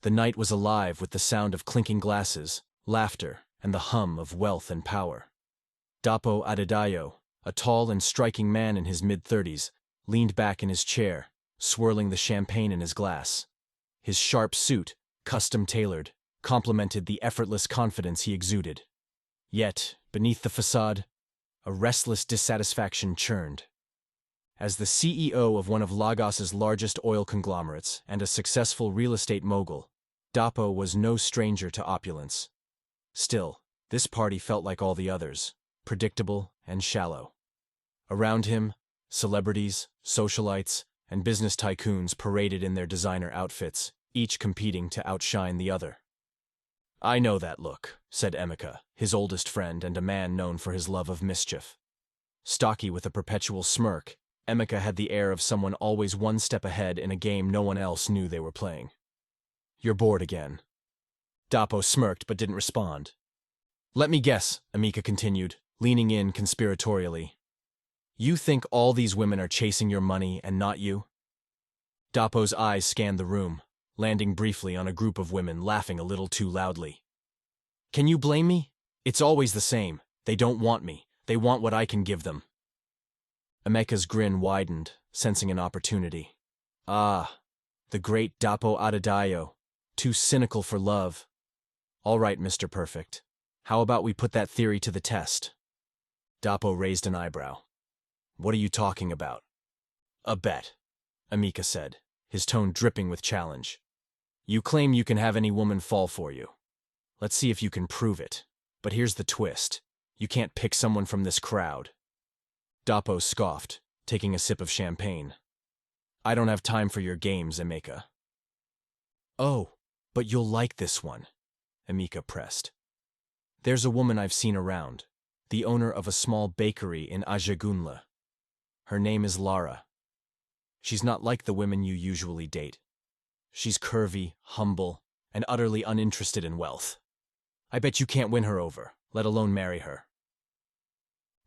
The night was alive with the sound of clinking glasses, laughter, and the hum of wealth and power. Dapo Adedayo, a tall and striking man in his mid-30s, leaned back in his chair, swirling the champagne in his glass. His sharp suit, custom-tailored, complemented the effortless confidence he exuded. Yet, beneath the facade, a restless dissatisfaction churned. As the CEO of one of Lagos's largest oil conglomerates and a successful real estate mogul, Dapo was no stranger to opulence. Still, this party felt like all the others, predictable and shallow. Around him, celebrities, socialites, and business tycoons paraded in their designer outfits, each competing to outshine the other. "I know that look," said Emeka, his oldest friend and a man known for his love of mischief. Stocky with a perpetual smirk, Emeka had the air of someone always one step ahead in a game no one else knew they were playing. "You're bored again." Dapo smirked but didn't respond. "Let me guess," Emeka continued, leaning in conspiratorially. "You think all these women are chasing your money and not you?" Dapo's eyes scanned the room, landing briefly on a group of women laughing a little too loudly. "Can you blame me? It's always the same. They don't want me. They want what I can give them." Emeka's grin widened, sensing an opportunity. Ah, the great Dapo Adedayo, too cynical for love. "All right, Mr. Perfect. How about we put that theory to the test?" Dapo raised an eyebrow. "What are you talking about?" "A bet," Emeka said, his tone dripping with challenge. "You claim you can have any woman fall for you. Let's see if you can prove it. But here's the twist. You can't pick someone from this crowd." Dapo scoffed, taking a sip of champagne. "I don't have time for your games, Emeka." "Oh, but you'll like this one," Emeka pressed. "There's a woman I've seen around, the owner of a small bakery in Ajagunle. Her name is Lara. She's not like the women you usually date. She's curvy, humble, and utterly uninterested in wealth. I bet you can't win her over, let alone marry her."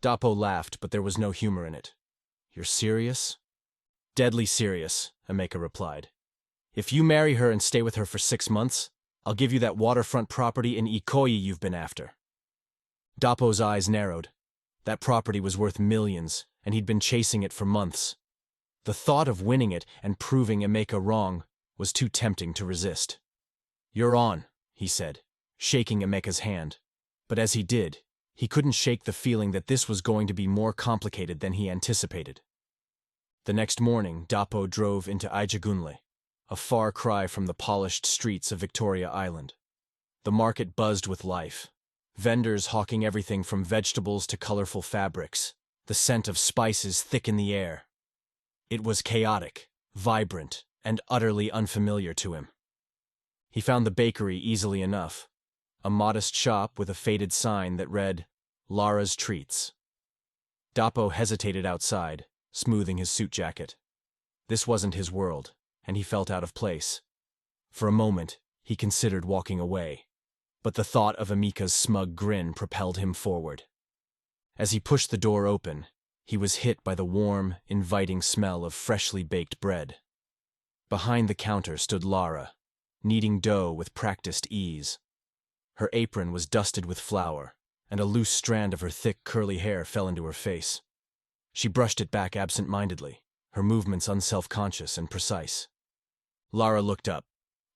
Dapo laughed, but there was no humor in it. "You're serious?" "Deadly serious," Emeka replied. "If you marry her and stay with her for 6 months, I'll give you that waterfront property in Ikoyi you've been after." Dapo's eyes narrowed. That property was worth millions, and he'd been chasing it for months. The thought of winning it and proving Emeka wrong was too tempting to resist. "You're on," he said, shaking Emeka's hand. But as he did, he couldn't shake the feeling that this was going to be more complicated than he anticipated. The next morning, Dapo drove into Ajagunle, a far cry from the polished streets of Victoria Island. The market buzzed with life, vendors hawking everything from vegetables to colorful fabrics, the scent of spices thick in the air. It was chaotic, vibrant, and utterly unfamiliar to him. He found the bakery easily enough, a modest shop with a faded sign that read, "Lara's Treats." Dapo hesitated outside, smoothing his suit jacket. This wasn't his world, and he felt out of place. For a moment, he considered walking away, but the thought of Emeka's smug grin propelled him forward. As he pushed the door open, he was hit by the warm, inviting smell of freshly baked bread. Behind the counter stood Lara, kneading dough with practiced ease. Her apron was dusted with flour, and a loose strand of her thick, curly hair fell into her face. She brushed it back absent-mindedly, her movements unself-conscious and precise. Lara looked up,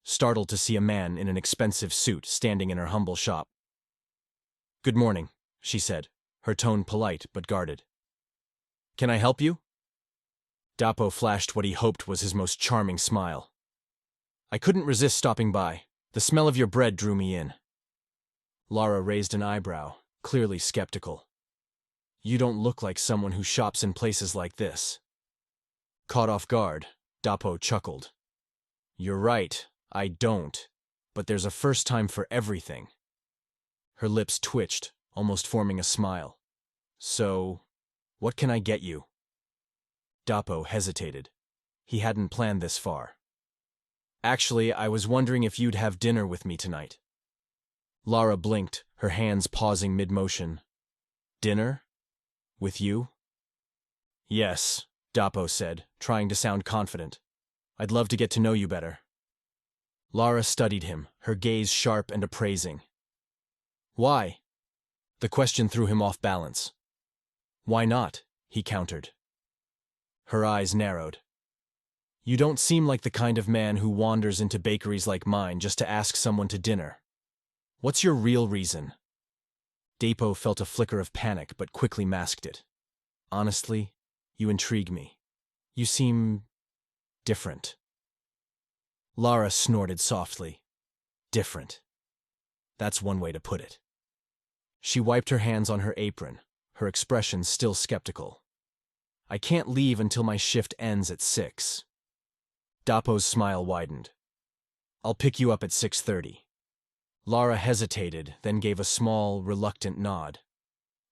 startled to see a man in an expensive suit standing in her humble shop. "Good morning," she said, her tone polite but guarded. "Can I help you?" Dapo flashed what he hoped was his most charming smile. "I couldn't resist stopping by. The smell of your bread drew me in." Lara raised an eyebrow, clearly skeptical. "You don't look like someone who shops in places like this." Caught off guard, Dapo chuckled. "You're right, I don't. But there's a first time for everything." Her lips twitched, almost forming a smile. "So, what can I get you?" Dapo hesitated. He hadn't planned this far. "Actually, I was wondering if you'd have dinner with me tonight." Lara blinked, her hands pausing mid-motion. "Dinner? With you?" "Yes," Dapo said, trying to sound confident. "I'd love to get to know you better." Lara studied him, her gaze sharp and appraising. Why? The question threw him off balance. Why not? He countered. Her eyes narrowed. You don't seem like the kind of man who wanders into bakeries like mine just to ask someone to dinner. What's your real reason? Dapo felt a flicker of panic but quickly masked it. Honestly, you intrigue me. You seem different. Lara snorted softly. Different. That's one way to put it. She wiped her hands on her apron, her expression still skeptical. I can't leave until my shift ends at 6. Dapo's smile widened. I'll pick you up at 6:30. Lara hesitated, then gave a small, reluctant nod.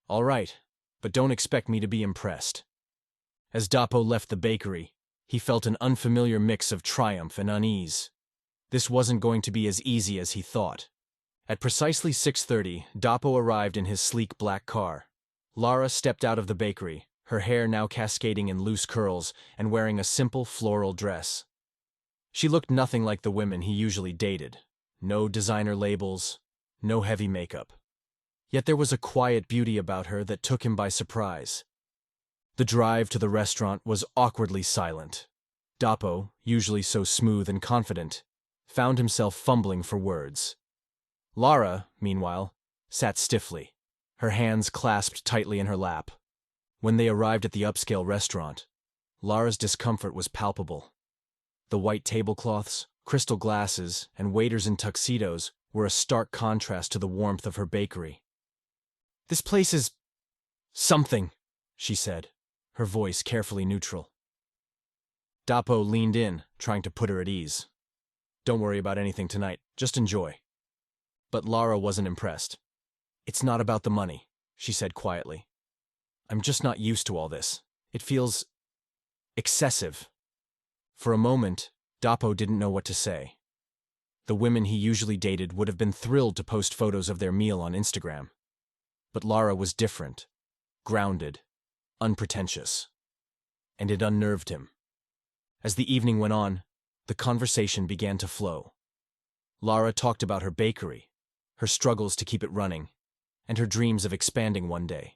All right, but don't expect me to be impressed. As Dapo left the bakery, he felt an unfamiliar mix of triumph and unease. This wasn't going to be as easy as he thought. At precisely 6:30, Dapo arrived in his sleek black car. Lara stepped out of the bakery, her hair now cascading in loose curls and wearing a simple floral dress. She looked nothing like the women he usually dated. No designer labels, no heavy makeup. Yet there was a quiet beauty about her that took him by surprise. The drive to the restaurant was awkwardly silent. Dapo, usually so smooth and confident, found himself fumbling for words. Lara, meanwhile, sat stiffly, her hands clasped tightly in her lap. When they arrived at the upscale restaurant, Lara's discomfort was palpable. The white tablecloths, crystal glasses, and waiters in tuxedos were a stark contrast to the warmth of her bakery. This place is something, she said, her voice carefully neutral. Dapo leaned in, trying to put her at ease. Don't worry about anything tonight, just enjoy. But Lara wasn't impressed. It's not about the money, she said quietly. I'm just not used to all this. It feels excessive. For a moment, Dapo didn't know what to say. The women he usually dated would have been thrilled to post photos of their meal on Instagram. But Lara was different, grounded, unpretentious. And it unnerved him. As the evening went on, the conversation began to flow. Lara talked about her bakery, her struggles to keep it running, and her dreams of expanding one day.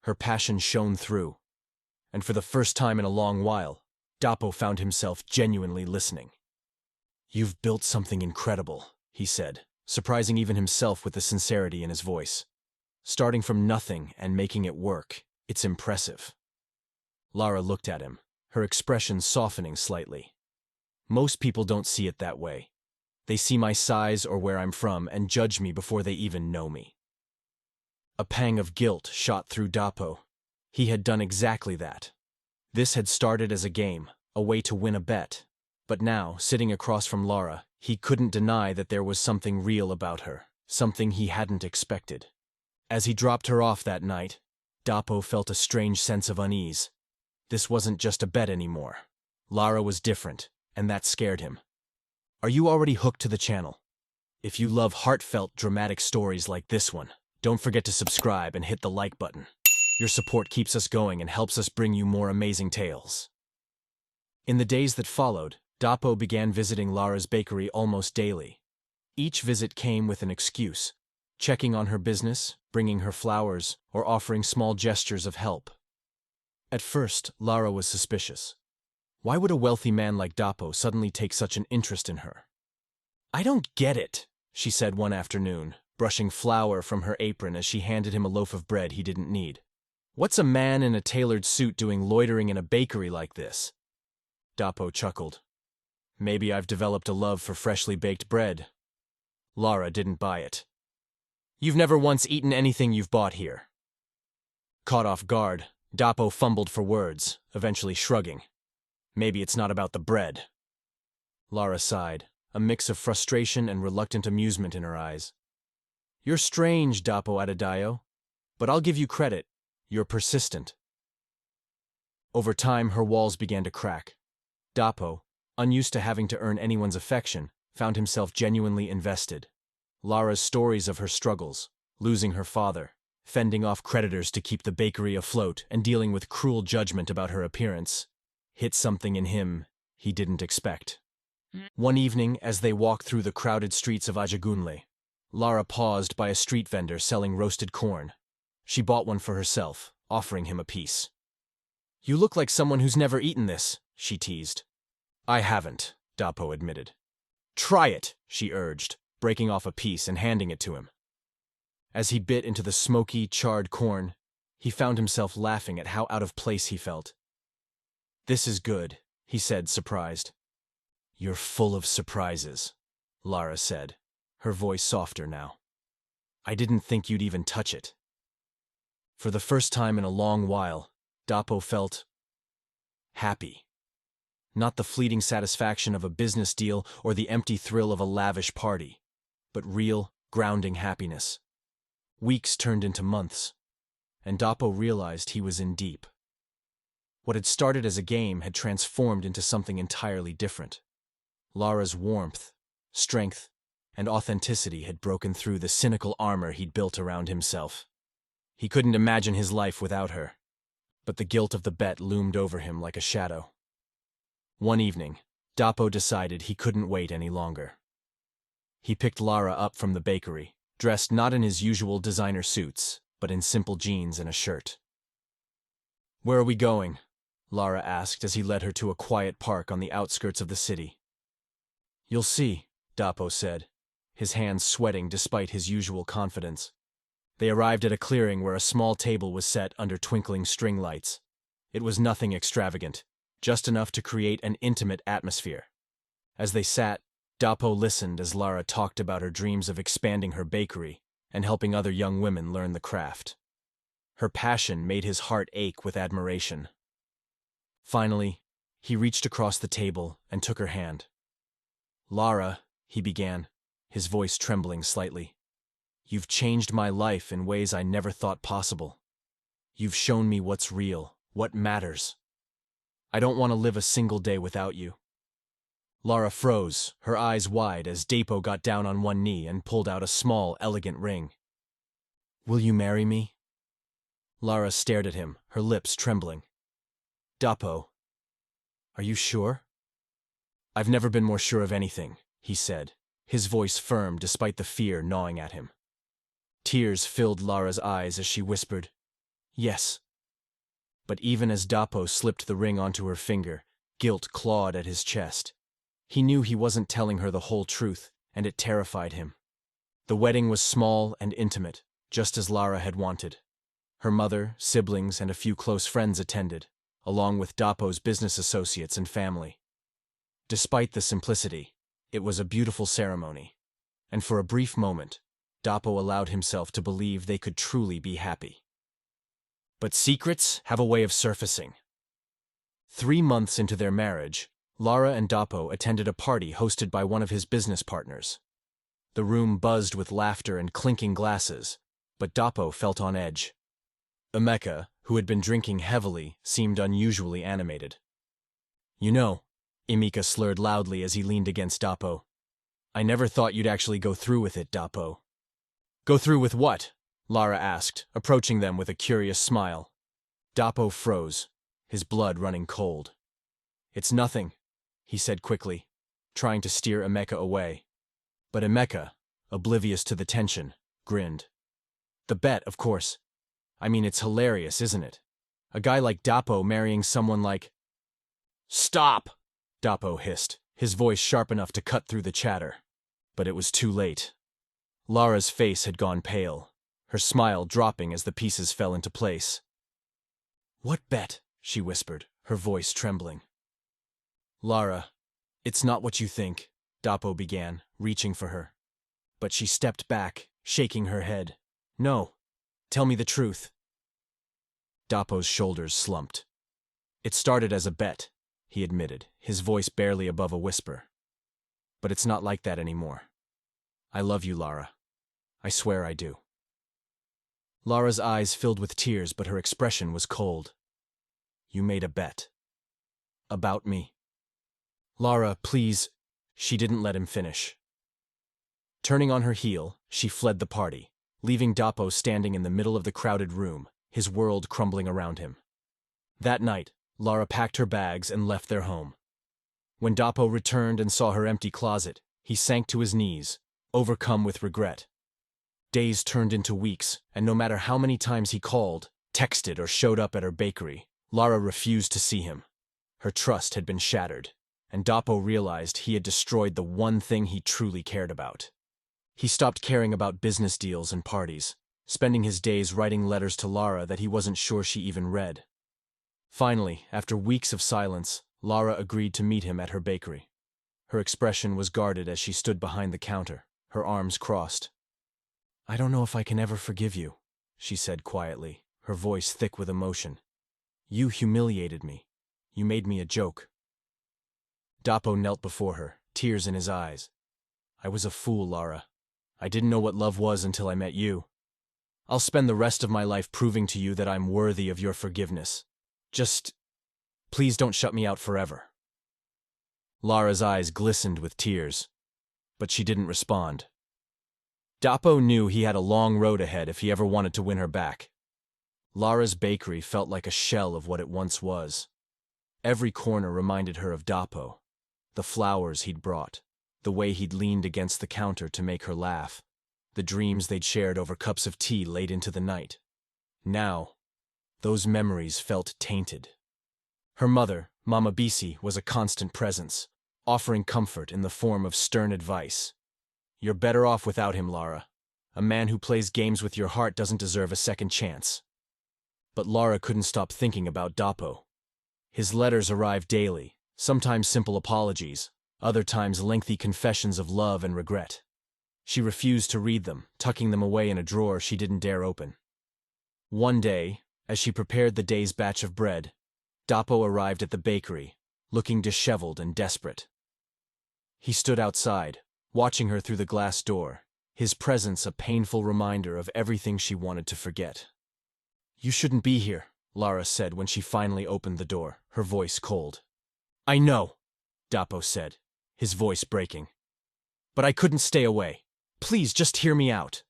Her passion shone through, and for the first time in a long while, Dapo found himself genuinely listening. You've built something incredible, he said, surprising even himself with the sincerity in his voice. Starting from nothing and making it work, it's impressive. Lara looked at him, her expression softening slightly. Most people don't see it that way. They see my size or where I'm from and judge me before they even know me. A pang of guilt shot through Dapo. He had done exactly that. This had started as a game, a way to win a bet. But now, sitting across from Lara, he couldn't deny that there was something real about her, something he hadn't expected. As he dropped her off that night, Dapo felt a strange sense of unease. This wasn't just a bet anymore. Lara was different, and that scared him. Are you already hooked to the channel? If you love heartfelt, dramatic stories like this one, don't forget to subscribe and hit the like button. Your support keeps us going and helps us bring you more amazing tales. In the days that followed, Dapo began visiting Lara's bakery almost daily. Each visit came with an excuse, checking on her business, bringing her flowers, or offering small gestures of help. At first, Lara was suspicious. Why would a wealthy man like Dapo suddenly take such an interest in her? I don't get it, she said one afternoon, brushing flour from her apron as she handed him a loaf of bread he didn't need. What's a man in a tailored suit doing loitering in a bakery like this? Dapo chuckled. Maybe I've developed a love for freshly baked bread. Lara didn't buy it. You've never once eaten anything you've bought here. Caught off guard, Dapo fumbled for words, eventually shrugging. Maybe it's not about the bread. Lara sighed, a mix of frustration and reluctant amusement in her eyes. You're strange, Dapo Adedayo, but I'll give you credit. You're persistent. Over time, her walls began to crack. Dapo, unused to having to earn anyone's affection, found himself genuinely invested. Lara's stories of her struggles, losing her father, fending off creditors to keep the bakery afloat, and dealing with cruel judgment about her appearance, hit something in him he didn't expect. One evening, as they walked through the crowded streets of Ajagunle, Lara paused by a street vendor selling roasted corn. She bought one for herself, offering him a piece. "You look like someone who's never eaten this," she teased. "I haven't," Dapo admitted. "Try it," she urged, breaking off a piece and handing it to him. As he bit into the smoky, charred corn, he found himself laughing at how out of place he felt. "This is good," he said, surprised. "You're full of surprises," Lara said, her voice softer now. "I didn't think you'd even touch it." For the first time in a long while, Dapo felt happy. Not the fleeting satisfaction of a business deal or the empty thrill of a lavish party, but real, grounding happiness. Weeks turned into months, and Dapo realized he was in deep. What had started as a game had transformed into something entirely different. Lara's warmth, strength, and authenticity had broken through the cynical armor he'd built around himself. He couldn't imagine his life without her, but the guilt of the bet loomed over him like a shadow. One evening, Dapo decided he couldn't wait any longer. He picked Lara up from the bakery, dressed not in his usual designer suits, but in simple jeans and a shirt. "Where are we going?" Lara asked as he led her to a quiet park on the outskirts of the city. "You'll see," Dapo said, his hands sweating despite his usual confidence. They arrived at a clearing where a small table was set under twinkling string lights. It was nothing extravagant, just enough to create an intimate atmosphere. As they sat, Dapo listened as Lara talked about her dreams of expanding her bakery and helping other young women learn the craft. Her passion made his heart ache with admiration. Finally, he reached across the table and took her hand. "Lara," he began, his voice trembling slightly, "you've changed my life in ways I never thought possible. You've shown me what's real, what matters. I don't want to live a single day without you." Lara froze, her eyes wide as Dapo got down on one knee and pulled out a small, elegant ring. "Will you marry me?" Lara stared at him, her lips trembling. "Dapo, are you sure?" "I've never been more sure of anything," he said, his voice firm despite the fear gnawing at him. Tears filled Lara's eyes as she whispered, "Yes." But even as Dapo slipped the ring onto her finger, guilt clawed at his chest. He knew he wasn't telling her the whole truth, and it terrified him. The wedding was small and intimate, just as Lara had wanted. Her mother, siblings, and a few close friends attended, along with Dapo's business associates and family. Despite the simplicity, it was a beautiful ceremony, and for a brief moment, Dapo allowed himself to believe they could truly be happy. But secrets have a way of surfacing. 3 months into their marriage, Lara and Dapo attended a party hosted by one of his business partners. The room buzzed with laughter and clinking glasses, but Dapo felt on edge. Emeka, who had been drinking heavily, seemed unusually animated. "You know," Emeka slurred loudly as he leaned against Dapo, "I never thought you'd actually go through with it, Dapo." "Go through with what?" Lara asked, approaching them with a curious smile. Dapo froze, his blood running cold. "It's nothing," he said quickly, trying to steer Emeka away. But Emeka, oblivious to the tension, grinned. "The bet, of course. I mean, it's hilarious, isn't it? A guy like Dapo marrying someone like—" "Stop!" Dapo hissed, his voice sharp enough to cut through the chatter. But it was too late. Lara's face had gone pale, her smile dropping as the pieces fell into place. "What bet?" she whispered, her voice trembling. "Lara, it's not what you think," Dapo began, reaching for her. But she stepped back, shaking her head. "No, tell me the truth." Dapo's shoulders slumped. "It started as a bet," he admitted, his voice barely above a whisper. "But it's not like that anymore. I love you, Lara. I swear I do." Lara's eyes filled with tears, but her expression was cold. "You made a bet. About me." "Lara, please." She didn't let him finish. Turning on her heel, she fled the party, leaving Dapo standing in the middle of the crowded room, his world crumbling around him. That night, Lara packed her bags and left their home. When Dapo returned and saw her empty closet, he sank to his knees, overcome with regret. Days turned into weeks, and no matter how many times he called, texted, or showed up at her bakery, Lara refused to see him. Her trust had been shattered, and Dapo realized he had destroyed the one thing he truly cared about. He stopped caring about business deals and parties, spending his days writing letters to Lara that he wasn't sure she even read. Finally, after weeks of silence, Lara agreed to meet him at her bakery. Her expression was guarded as she stood behind the counter, her arms crossed. "I don't know if I can ever forgive you," she said quietly, her voice thick with emotion. "You humiliated me. You made me a joke." Dapo knelt before her, tears in his eyes. "I was a fool, Lara. I didn't know what love was until I met you. I'll spend the rest of my life proving to you that I'm worthy of your forgiveness. Just, please don't shut me out forever." Lara's eyes glistened with tears, but she didn't respond. Dapo knew he had a long road ahead if he ever wanted to win her back. Lara's bakery felt like a shell of what it once was. Every corner reminded her of Dapo, the flowers he'd brought, the way he'd leaned against the counter to make her laugh, the dreams they'd shared over cups of tea late into the night. Now, those memories felt tainted. Her mother, Mama Bisi, was a constant presence, offering comfort in the form of stern advice. "You're better off without him, Lara. A man who plays games with your heart doesn't deserve a second chance." But Lara couldn't stop thinking about Dapo. His letters arrived daily, sometimes simple apologies, other times lengthy confessions of love and regret. She refused to read them, tucking them away in a drawer she didn't dare open. One day, as she prepared the day's batch of bread, Dapo arrived at the bakery, looking disheveled and desperate. He stood outside, watching her through the glass door, his presence a painful reminder of everything she wanted to forget. "You shouldn't be here," Lara said when she finally opened the door, her voice cold. "I know," Dapo said, his voice breaking. "But I couldn't stay away. Please, just hear me out."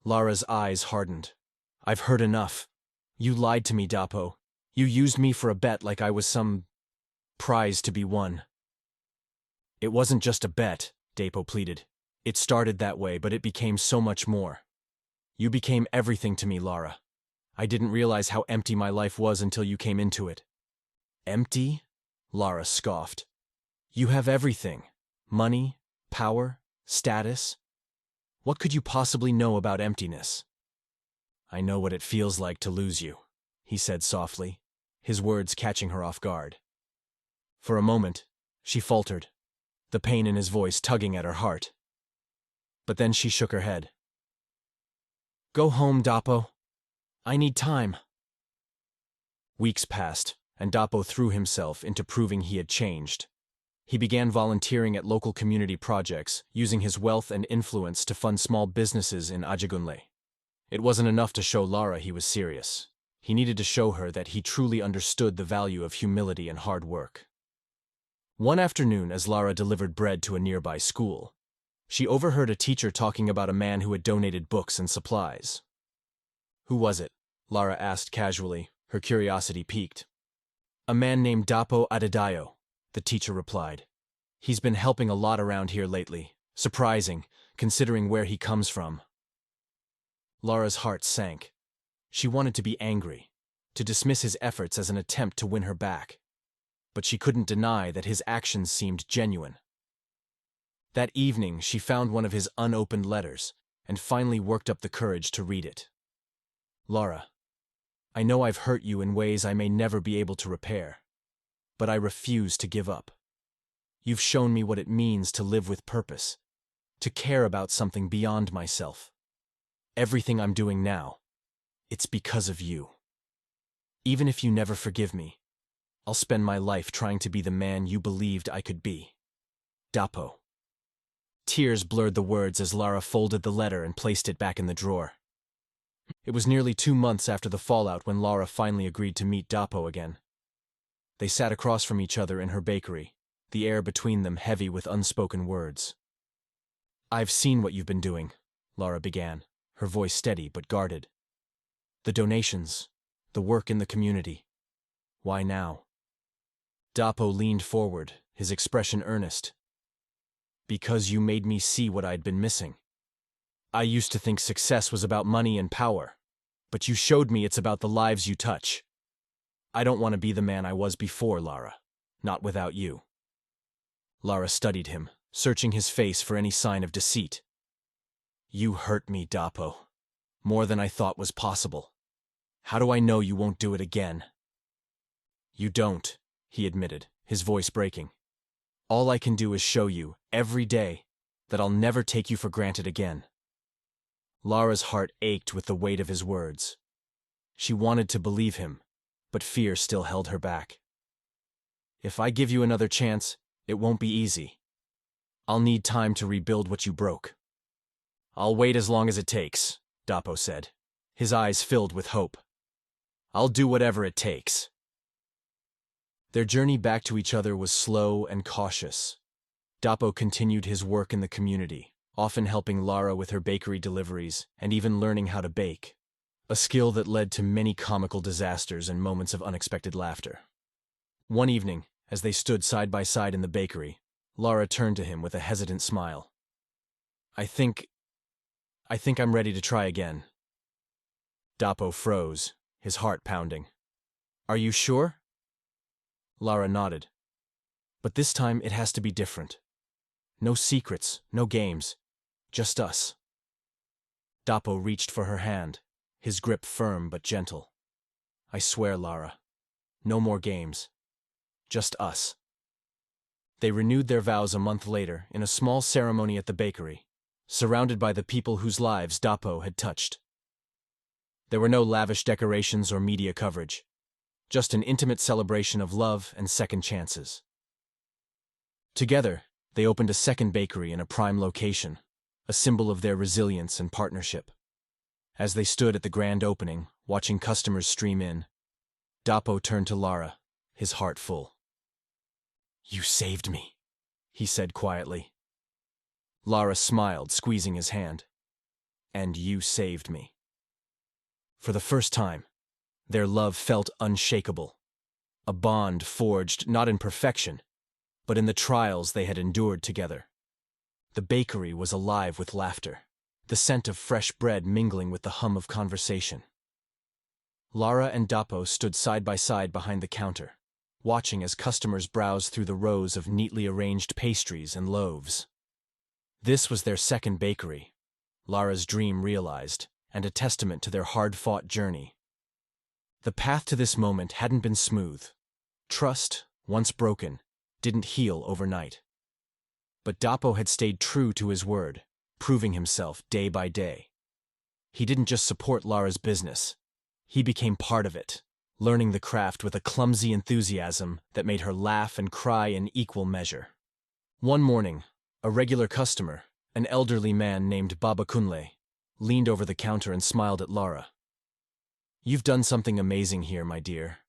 Lara's eyes hardened. "I've heard enough. You lied to me, Dapo. You used me for a bet like I was some prize to be won." "It wasn't just a bet," Dapo pleaded. "It started that way, but it became so much more. You became everything to me, Lara. I didn't realize how empty my life was until you came into it." "Empty?" Lara scoffed. "You have everything. Money, power, status. What could you possibly know about emptiness?" "I know what it feels like to lose you," he said softly, his words catching her off guard. For a moment, she faltered, the pain in his voice tugging at her heart. But then she shook her head. "Go home, Dapo. I need time." Weeks passed, and Dapo threw himself into proving he had changed. He began volunteering at local community projects, using his wealth and influence to fund small businesses in Ajagunle. It wasn't enough to show Lara he was serious. He needed to show her that he truly understood the value of humility and hard work. One afternoon, as Lara delivered bread to a nearby school, she overheard a teacher talking about a man who had donated books and supplies. "Who was it?" Lara asked casually, her curiosity piqued. "A man named Dapo Adedayo," the teacher replied. "He's been helping a lot around here lately. Surprising, considering where he comes from." Lara's heart sank. She wanted to be angry, to dismiss his efforts as an attempt to win her back. But she couldn't deny that his actions seemed genuine. That evening, she found one of his unopened letters and finally worked up the courage to read it. "Lara, I know I've hurt you in ways I may never be able to repair, but I refuse to give up. You've shown me what it means to live with purpose, to care about something beyond myself. Everything I'm doing now, it's because of you. Even if you never forgive me, I'll spend my life trying to be the man you believed I could be. Dapo." Tears blurred the words as Lara folded the letter and placed it back in the drawer. It was nearly 2 months after the fallout when Lara finally agreed to meet Dapo again. They sat across from each other in her bakery, the air between them heavy with unspoken words. "I've seen what you've been doing," Lara began, her voice steady but guarded. "The donations, the work in the community. Why now?" Dapo leaned forward, his expression earnest. Because you made me see what I'd been missing. I used to think success was about money and power, but you showed me it's about the lives you touch. I don't want to be the man I was before, Lara. Not without you. Lara studied him, searching his face for any sign of deceit. You hurt me, Dapo. More than I thought was possible. How do I know you won't do it again? You don't, he admitted, his voice breaking. All I can do is show you, every day, that I'll never take you for granted again. Lara's heart ached with the weight of his words. She wanted to believe him, but fear still held her back. If I give you another chance, it won't be easy. I'll need time to rebuild what you broke. I'll wait as long as it takes, Dapo said, his eyes filled with hope. I'll do whatever it takes. Their journey back to each other was slow and cautious. Dapo continued his work in the community, often helping Lara with her bakery deliveries and even learning how to bake, a skill that led to many comical disasters and moments of unexpected laughter. One evening, as they stood side by side in the bakery, Lara turned to him with a hesitant smile. I think I'm ready to try again. Dapo froze, his heart pounding. Are you sure? Lara nodded. But this time it has to be different. No secrets, no games, just us. Dapo reached for her hand, his grip firm but gentle. I swear, Lara, no more games. Just us. They renewed their vows a month later in a small ceremony at the bakery, surrounded by the people whose lives Dapo had touched. There were no lavish decorations or media coverage, just an intimate celebration of love and second chances. Together, they opened a second bakery in a prime location, a symbol of their resilience and partnership. As they stood at the grand opening, watching customers stream in, Dapo turned to Lara, his heart full. You saved me, he said quietly. Lara smiled, squeezing his hand. And you saved me. For the first time, their love felt unshakable, a bond forged not in perfection, but in the trials they had endured together. The bakery was alive with laughter, the scent of fresh bread mingling with the hum of conversation. Lara and Dapo stood side by side behind the counter, watching as customers browsed through the rows of neatly arranged pastries and loaves. This was their second bakery, Lara's dream realized, and a testament to their hard-fought journey. The path to this moment hadn't been smooth. Trust, once broken, didn't heal overnight. But Dapo had stayed true to his word, proving himself day by day. He didn't just support Lara's business. He became part of it, learning the craft with a clumsy enthusiasm that made her laugh and cry in equal measure. One morning, a regular customer, an elderly man named Baba Kunle, leaned over the counter and smiled at Lara. You've done something amazing here, my dear.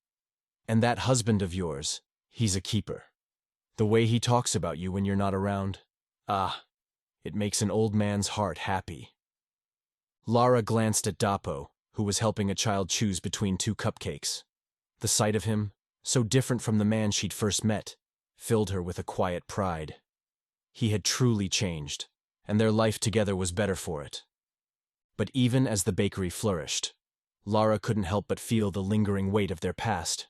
And that husband of yours, he's a keeper. The way he talks about you when you're not around, it makes an old man's heart happy. Lara glanced at Dapo, who was helping a child choose between two cupcakes. The sight of him, so different from the man she'd first met, filled her with a quiet pride. He had truly changed, and their life together was better for it. But even as the bakery flourished, Lara couldn't help but feel the lingering weight of their past.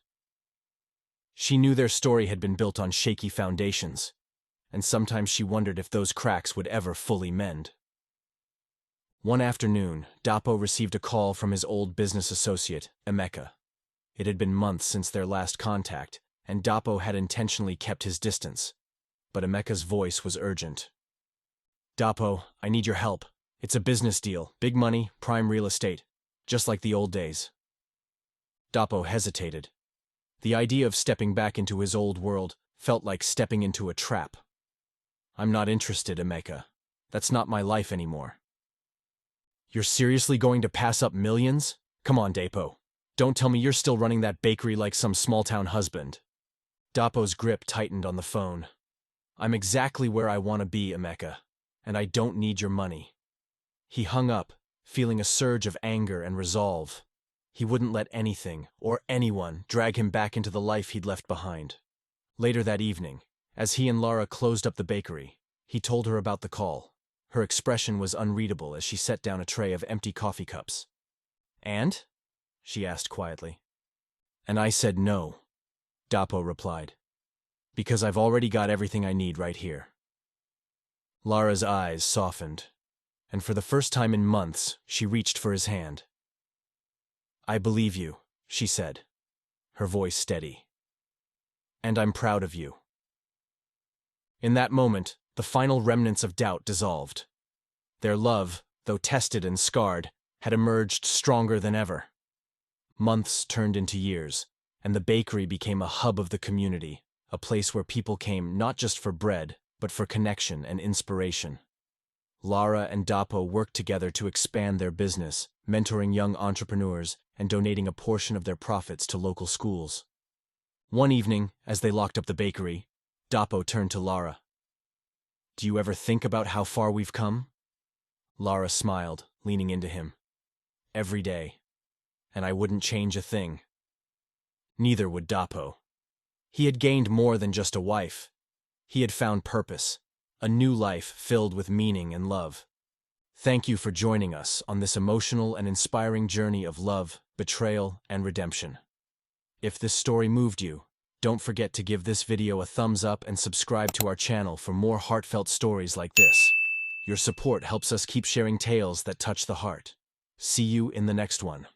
She knew their story had been built on shaky foundations, and sometimes she wondered if those cracks would ever fully mend. One afternoon, Dapo received a call from his old business associate, Emeka. It had been months since their last contact, and Dapo had intentionally kept his distance. But Emeka's voice was urgent. Dapo, I need your help. It's a business deal, big money, prime real estate, just like the old days. Dapo hesitated. The idea of stepping back into his old world felt like stepping into a trap. I'm not interested, Emeka. That's not my life anymore. You're seriously going to pass up millions? Come on, Dapo. Don't tell me you're still running that bakery like some small-town husband. Dapo's grip tightened on the phone. I'm exactly where I want to be, Emeka, and I don't need your money. He hung up, feeling a surge of anger and resolve. He wouldn't let anything or anyone drag him back into the life he'd left behind. Later that evening, As he and Lara closed up the bakery, he told her about the call. Her expression was unreadable as she set down a tray of empty coffee cups. "And?" she asked quietly. "And I said no," Dapo replied. "Because I've already got everything I need right here." Lara's eyes softened, and for the first time in months, she reached for his hand. "I believe you," she said, her voice steady. "And I'm proud of you." In that moment, the final remnants of doubt dissolved. Their love, though tested and scarred, had emerged stronger than ever. Months turned into years, and the bakery became a hub of the community, a place where people came not just for bread, but for connection and inspiration. Lara and Dapo worked together to expand their business, mentoring young entrepreneurs and donating a portion of their profits to local schools. One evening, as they locked up the bakery, Dapo turned to Lara. "Do you ever think about how far we've come?" Lara smiled, leaning into him. "Every day. And I wouldn't change a thing." Neither would Dapo. He had gained more than just a wife. He had found purpose, a new life filled with meaning and love. Thank you for joining us on this emotional and inspiring journey of love, betrayal, and redemption. If this story moved you, don't forget to give this video a thumbs up and subscribe to our channel for more heartfelt stories like this. Your support helps us keep sharing tales that touch the heart. See you in the next one.